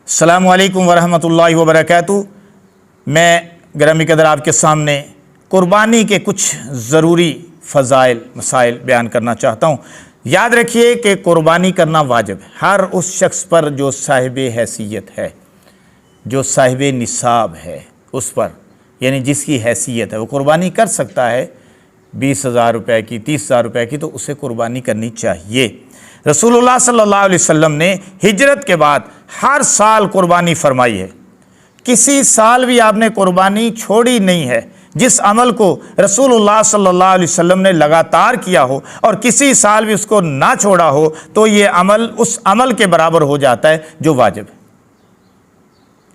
अस्सलामु अलैकुम वरहमतुल्लाहि वबरकातुहू। मैं ग्रामी कदर आपके सामने कुर्बानी के कुछ ज़रूरी फ़ज़ाइल मसाइल बयान करना चाहता हूँ। याद रखिए कि कुर्बानी करना वाजिब है हर उस शख्स पर जो साहिब हैसियत है, जो साहिब निसाब है, उस पर यानी जिसकी हैसियत है वो कुर्बानी कर सकता है। 20,000 रुपये की, 30,000 रुपये की, तो उसे कुर्बानी करनी चाहिए। रसूलुल्लाह सल्लल्लाहु अलैहि वसल्लम ने हिजरत के बाद हर साल कुर्बानी फरमाई है। किसी साल भी आपने कुर्बानी छोड़ी नहीं है। जिस अमल को रसूलुल्लाह सल्लल्लाहु अलैहि वसल्लम ने लगातार किया हो और किसी साल भी उसको ना छोड़ा हो तो ये अमल उस अमल के बराबर हो जाता है जो वाजिब है।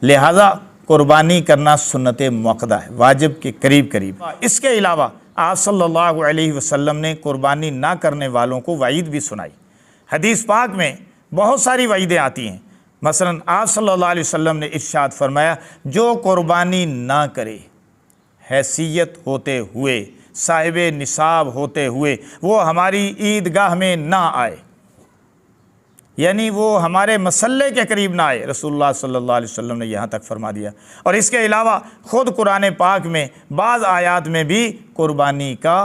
लिहाजा कुर्बानी करना सुन्नत मुअक्कदा है, वाजिब के करीब करीब। इसके अलावा आप सल्लल्लाहु अलैहि वसल्लम ने कुर्बानी ना करने वालों को वईद भी सुनाई। हदीस पाक में बहुत सारी वईदें आती हैं। मसलन आप सल्लल्लाहु अलैहि वसल्लम ने इरशाद फरमाया, जो कुर्बानी ना करे, हैसियत होते हुए, साहिब निसाब होते हुए, वो हमारी ईदगाह में ना आए, यानी वो हमारे मसल्ले के करीब ना आए। रसूलुल्लाह सल्लल्लाहु अलैहि वसल्लम ने यहाँ तक फरमा दिया। और इसके अलावा ख़ुद कुरान पाक में बाज़ आयात में भी कुर्बानी का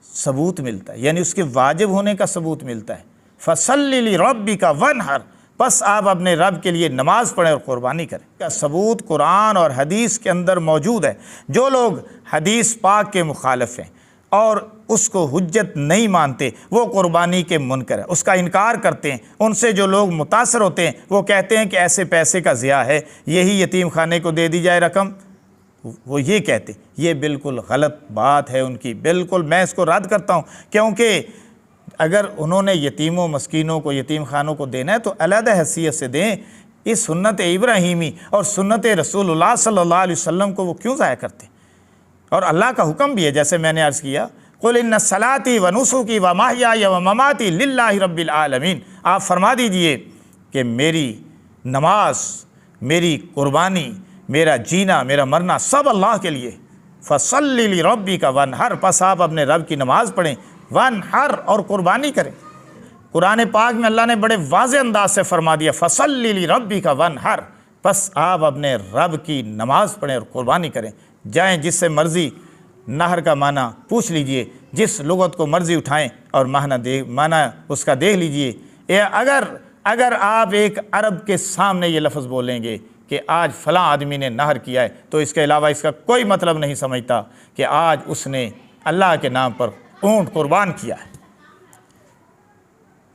सबूत मिलता है, यानी उसके वाजिब होने का सबूत मिलता है। फसल्लि लिरब्बिका वनहर, बस आप अपने रब के लिए नमाज पढ़ें और क़ुरबानी करें। का सबूत कुरान और हदीस के अंदर मौजूद है। जो लोग हदीस पाक के मुखालिफ हैं और उसको हुज्जत नहीं मानते, वो कुर्बानी के मुनकर है, उसका इनकार करते हैं। उनसे जो लोग मुतासर होते हैं वो कहते हैं कि ऐसे पैसे का ज़िया है, यही यतीम खाने को दे दी जाए रकम। वो ये कहते, ये बिल्कुल गलत बात है उनकी, बिल्कुल मैं इसको रद्द करता हूँ। क्योंकि अगर उन्होंने यतीमों मस्कीनों को, यतीम खानों को देना है तो अलग हैसियत से दें। इस सुन्नत इब्राहीमी और सुन्नत रसूलुल्लाह सल्लल्लाहु अलैहि वसल्लम को वो क्यों ज़ाया करते? और अल्लाह का हुक्म भी है, जैसे मैंने अर्ज़ किया, कुल इन्ना सलाती व नुसुकी व महयाया व ममाती लिल्लाहि रब्बिल आलमीन। आप फरमा दीजिए कि मेरी नमाज, मेरी कुर्बानी, मेरा जीना, मेरा मरना सब अल्लाह के लिए। फसल्लि लिरब्बिका वनहर, बस आप अपने रब की नमाज पढ़ें, वनहर, और कुर्बानी करें। कुरान पाक में अल्लाह ने बड़े वाज़ेह अंदाज से फरमा दिया, फसल्लि लिरब्बिका वनहर, बस आप अपने रब की नमाज पढ़ें और कुर्बानी करें। जाएं जिससे मर्ज़ी नहर का माना पूछ लीजिए, जिस लुगत को मर्ज़ी उठाएं और माना उसका देख लीजिए। अगर आप एक अरब के सामने ये लफ्ज़ बोलेंगे कि आज फ़लाँ आदमी ने नहर किया है, तो इसके अलावा इसका कोई मतलब नहीं समझता कि आज उसने अल्लाह के नाम पर ऊँट कुर्बान किया है।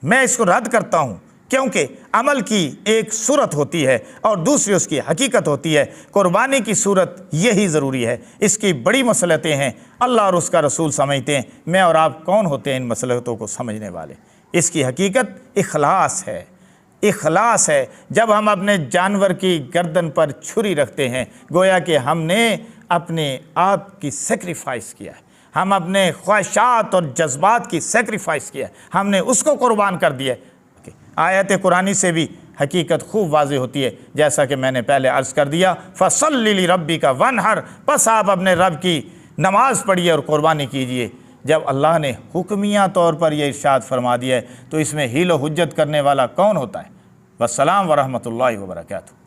मैं इसको रद्द करता हूँ, क्योंकि अमल की एक सूरत होती है और दूसरी उसकी हकीकत होती है। कुर्बानी की सूरत यही ज़रूरी है, इसकी बड़ी मसलतें हैं, अल्लाह और उसका रसूल समझते हैं। मैं और आप कौन होते हैं इन मसलतों को समझने वाले? इसकी हकीकत इखलास है। इखलास है जब हम अपने जानवर की गर्दन पर छुरी रखते हैं, गोया कि हमने अपने आप की सेक्रीफाइस किया है, हम अपने ख्वाहिशात और जज्बात की सेक्रीफाइस किया है, हमने उसको कुर्बान कर दिया है। आयत कुरानी से भी हकीकत खूब वाज़ेह होती है, जैसा कि मैंने पहले अर्ज़ कर दिया, फसल्लि लिरब्बिका वनहर, बस आप अपने रब की नमाज पढ़िए और कुर्बानी कीजिए। जब अल्लाह ने हुक्मिया तौर पर यह इरशाद फरमा दिया है तो इसमें हीलो हुज्जत करने वाला कौन होता है? वस्सलाम वरहमतुल्लाहि वबरकातुहू।